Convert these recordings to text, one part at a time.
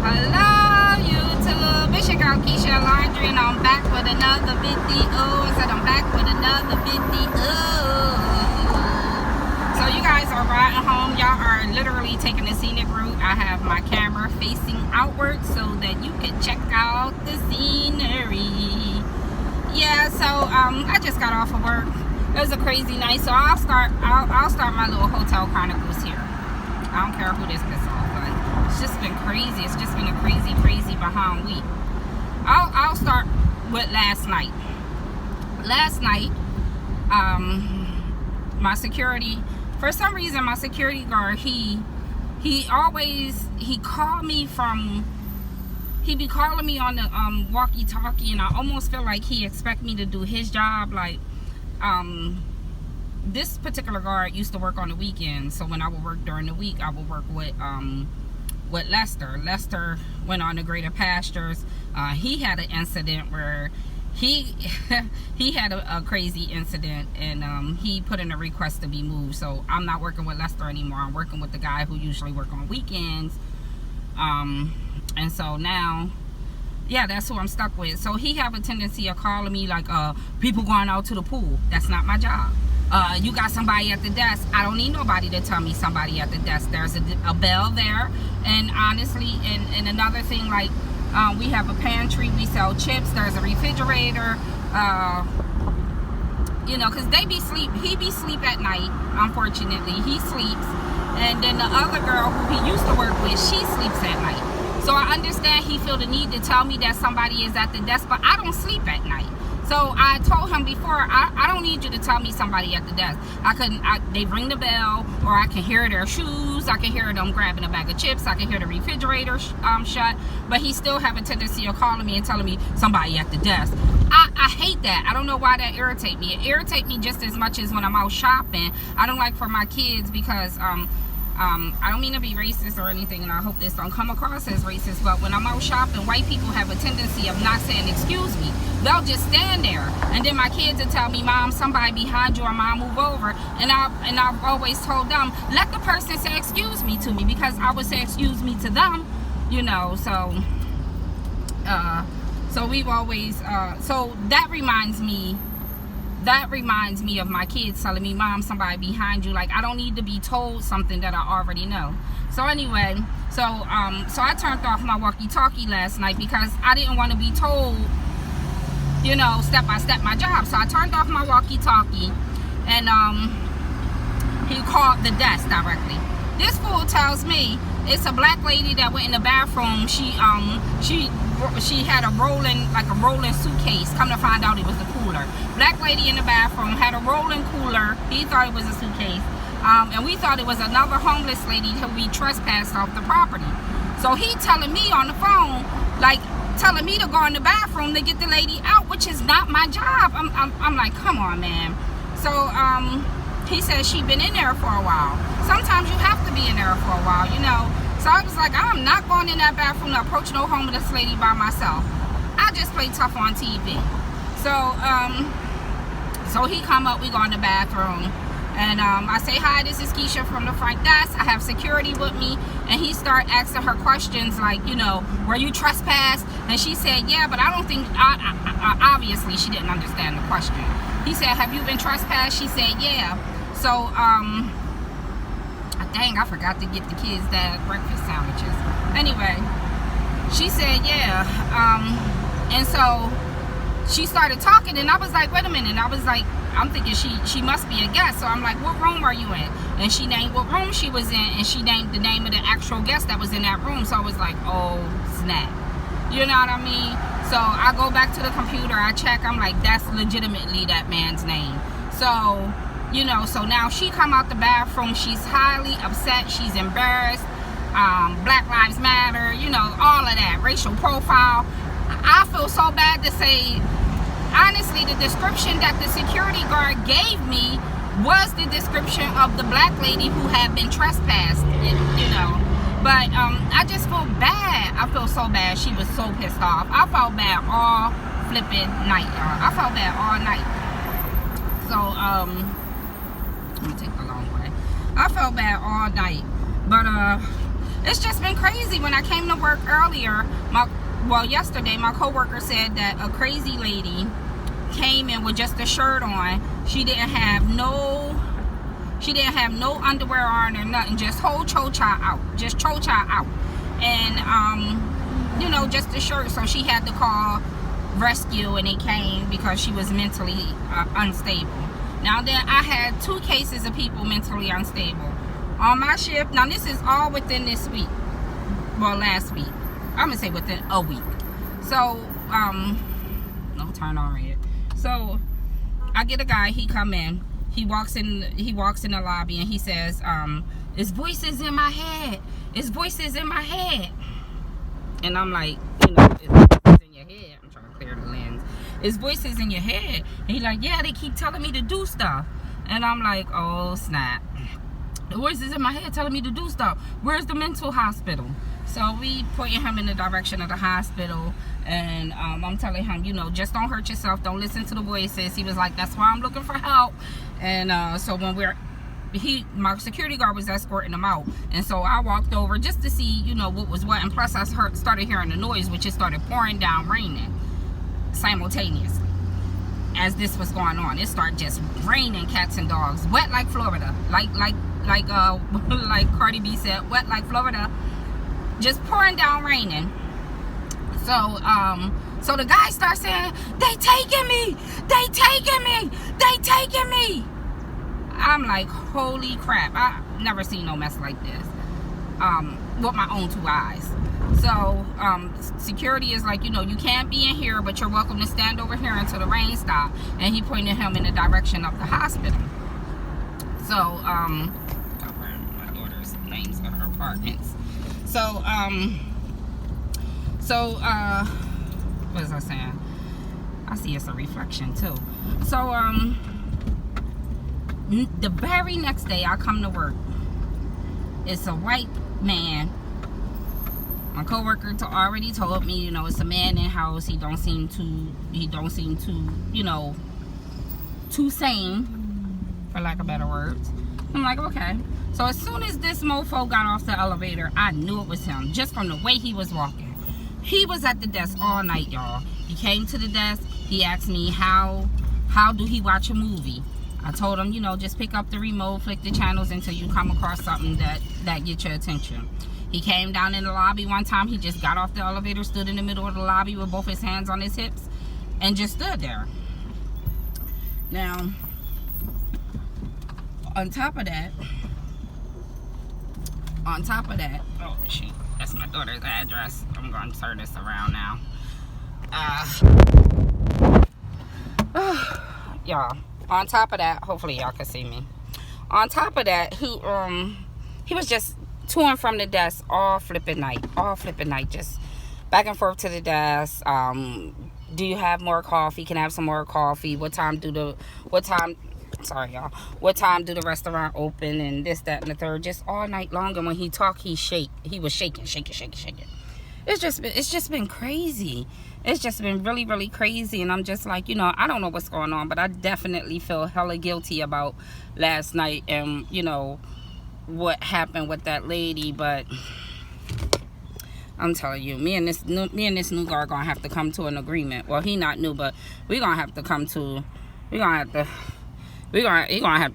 Hello YouTube, it's your girl Keisha Laundry, and I'm back with another video. I said I'm back with another video. So you guys are riding home. Y'all are literally taking a scenic route. I have my camera facing outward so that you can check out the scenery. Yeah, so I just got off of work. It was a crazy night, so I'll start my little hotel chronicles here. I don't care who this pisses off, but it's just been crazy. It's just been a crazy behind week. I'll start with last night. Last night, my security, for some reason, my security guard, he called me from, he be calling me on the walkie-talkie, and I almost feel like he expect me to do his job. Like, this particular guard used to work on the weekends, so when I would work during the week, I would work with Lester. Lester went on to Greater Pastures. He had an incident where he had a crazy incident, and he put in a request to be moved. So I'm not working with Lester anymore. I'm working with the guy who usually work on weekends. And so now, yeah, that's who I'm stuck with. So he have a tendency of calling me like, people going out to the pool. That's not my job. You got somebody at the desk. I don't need nobody to tell me somebody at the desk. There's a bell there. And honestly, and another thing, like, we have a pantry. We sell chips. There's a refrigerator. You know, because they be sleep. He be sleep at night, unfortunately. He sleeps. And then the other girl who he used to work with, she sleeps at night. So I understand he feel the need to tell me that somebody is at the desk, but I don't sleep at night. So I told him before, I don't need you to tell me somebody at the desk. They ring the bell, or I can hear their shoes. I can hear them grabbing a bag of chips. I can hear the refrigerator shut. But he still have a tendency of calling me and telling me somebody at the desk. I hate that. I don't know why that irritates me. It irritates me just as much as when I'm out shopping. I don't like for my kids because I don't mean to be racist or anything, and I hope this don't come across as racist, but when I'm out shopping, white people have a tendency of not saying excuse me. They'll just stand there, and then my kids will tell me, Mom, somebody behind you, or Mom, move over. And I've always told them, let the person say excuse me to me, because I would say excuse me to them, you know. So so we've always so that reminds me of my kids telling me, Mom, somebody behind you. Like, I don't need to be told something that I already know. So anyway, so I turned off my walkie-talkie last night because I didn't want to be told, you know, step by step my job. So I turned off my walkie-talkie, and he called the desk directly. This fool tells me it's a black lady that went in the bathroom. She had a rolling suitcase. Come to find out, it was the cooler. Black lady in the bathroom had a rolling cooler. He thought it was a suitcase, and we thought it was another homeless lady who we trespassed off the property. So he telling me on the phone, like, telling me to go in the bathroom to get the lady out, which is not my job. I'm like, come on, man. So he said she been in there for a while. Sometimes you have to be in there for a while, you know. So I was like, I'm not going in that bathroom to approach no homeless lady by myself. I just play tough on TV. So he come up, we go in the bathroom, and I say, hi, this is Keisha from the front desk. I have security with me. And he start asking her questions like, you know, were you trespassed? And she said, yeah, but I don't think, obviously she didn't understand the question. He said, have you been trespassed? She said, yeah. So, dang, I forgot to get the kids that breakfast sandwiches. Anyway, she said, yeah. And so she started talking, and I was like, wait a minute. I was like, I'm thinking she must be a guest. So I'm like, what room are you in? And she named what room she was in, and she named the name of the actual guest that was in that room. So I was like, oh, snap. You know what I mean? So I go back to the computer, I check, I'm like, that's legitimately that man's name. So, you know, so now she come out the bathroom, she's highly upset, she's embarrassed, Black Lives Matter, you know, all of that, racial profile. I feel so bad to say, honestly, the description that the security guard gave me was the description of the black lady who had been trespassed, you know. But I just feel bad. I feel so bad. She was so pissed off. I felt bad all flipping night, y'all. I felt bad all night. So, let me take the long way. I felt bad all night. But It's just been crazy. When I came to work earlier, yesterday, my coworker said that a crazy lady came in with just a shirt on. She didn't have no underwear on or nothing, just whole chocha out, and just a shirt. So she had to call rescue, and they came because she was mentally unstable. Now then, I had 2 cases of people mentally unstable on my shift. Now this is all within this week, last week. I'm gonna say within a week. So no, turn on red. So I get a guy, he come in, he walks in the lobby, and he says, it's voices in my head, it's voices in my head. And I'm like, it's voices in your head. I'm trying to clear the lens. It's voices in your head. And he's like, yeah, they keep telling me to do stuff. And I'm like, oh snap, the voices in my head telling me to do stuff. Where's the mental hospital? So we pointing him in the direction of the hospital, and I'm telling him, just don't hurt yourself, don't listen to the voices. He was like, that's why I'm looking for help. And so when my security guard was escorting him out, and so I walked over just to see, what was what. And plus I started hearing the noise, which it started pouring down, raining simultaneously as this was going on. It started just raining cats and dogs, wet like Florida, like Cardi B said, wet like Florida. Just pouring down, raining. So the guy starts saying, they taking me. I'm like, holy crap. I never seen no mess like this. With my own 2 eyes. So security is like, you can't be in here, but you're welcome to stand over here until the rain stops. And he pointed him in the direction of the hospital. So my daughter's names of her apartments. So what was I saying? I see it's a reflection too. So the very next day I come to work, it's a white man. My coworker already told me, it's a man in house. He don't seem too, too sane, for lack of better words. I'm like, okay. So as soon as this mofo got off the elevator, I knew it was him, just from the way he was walking. He was at the desk all night, y'all. He came to the desk. He asked me how do he watch a movie. I told him, just pick up the remote, flick the channels until you come across something that gets your attention. He came down in the lobby one time. He just got off the elevator, stood in the middle of the lobby with both his hands on his hips, and just stood there. Now, on top of that, oh shoot, that's my daughter's address. I'm going to turn this around now. Y'all, on top of that, hopefully y'all can see me. On top of that, he was just to and from the desk all flipping night, just back and forth to the desk. Do you have more coffee? Can I have some more coffee? What time do the restaurant open? And this, that, and the third, just all night long. And when he talked, he was shaking. It's just been crazy. It's just been really, really crazy. And I'm just like, I don't know what's going on, but I definitely feel hella guilty about last night and, what happened with that lady. But I'm telling you, me and this new guy are gonna have to come to an agreement. Well, he not new, but he gonna have to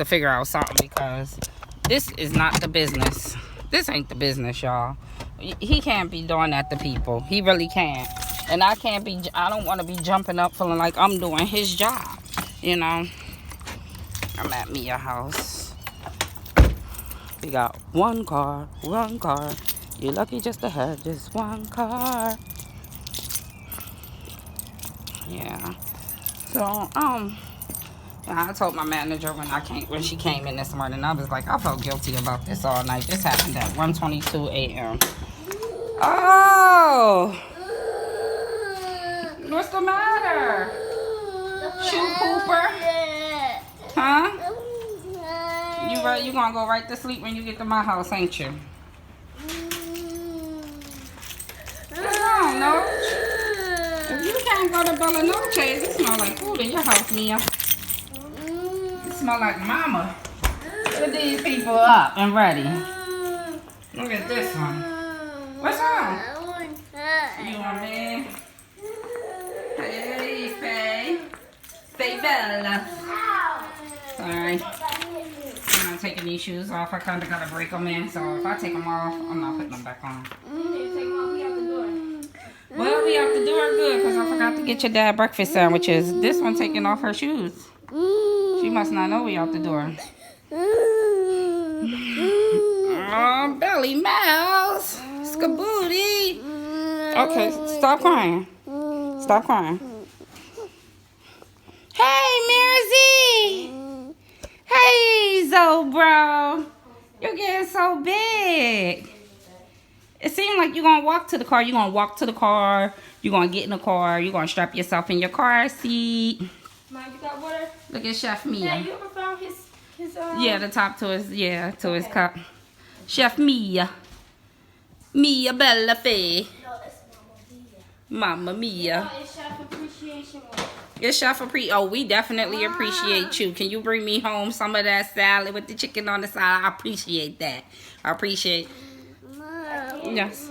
figure out something, because this is not the business. This ain't the business, y'all. He can't be doing that to people. He really can't. And I don't want to be jumping up feeling like I'm doing his job. I'm at Mia house. We got one car. You're lucky just to have just one car. Yeah. So, I told my manager when she came in this morning, I was like, I felt guilty about this all night. This happened at 1:22 a.m. Oh! What's the matter? Shoe pooper? Huh? You gonna go right to sleep when you get to my house, ain't you? What's wrong, no? If you can't go to Bella Noches, it smells like food in your house, Mia. It smells like mama. Look at these people up and ready. Look at this one. You want me? Hey, Faye. Faye Bella. Sorry. I'm not taking these shoes off. I kind of got to break them in. So if I take them off, I'm not putting them back on. Well, we out the door good because I forgot to get your dad breakfast sandwiches. This one taking off her shoes. She must not know we out the door. Oh, Belly Mouse. Skabooty. Okay, stop crying. Stop crying. Hey, Mirzy. Hey, Zobro. You're getting so big. It seems like you're going to walk to the car. You're going to walk to the car. You're going to get in the car. You're going to strap yourself in your car seat. Mom, you got water? Look at Chef Mia. Yeah, you ever found his Yeah, the top to his cup. Chef Mia. Mia Bella Faye. No, it's Mamma Mia. No, it's Chef Appreciation Month. It's Chef Oh, we definitely appreciate you. Can you bring me home some of that salad with the chicken on the side? I appreciate that. I appreciate. Yes.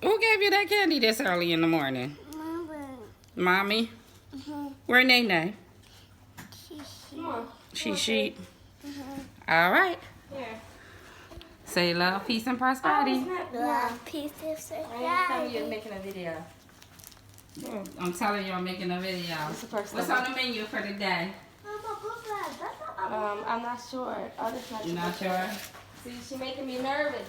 Who gave you that candy this early in the morning? Mommy? Where Nene? She. All right. Yeah. Say love, peace, and prosperity. Love, peace, and prosperity. You're making a video. I'm telling you, I'm making a video. What's on the menu for today? I'm not sure. Oh, that's not You're not sure? See, she's making me nervous.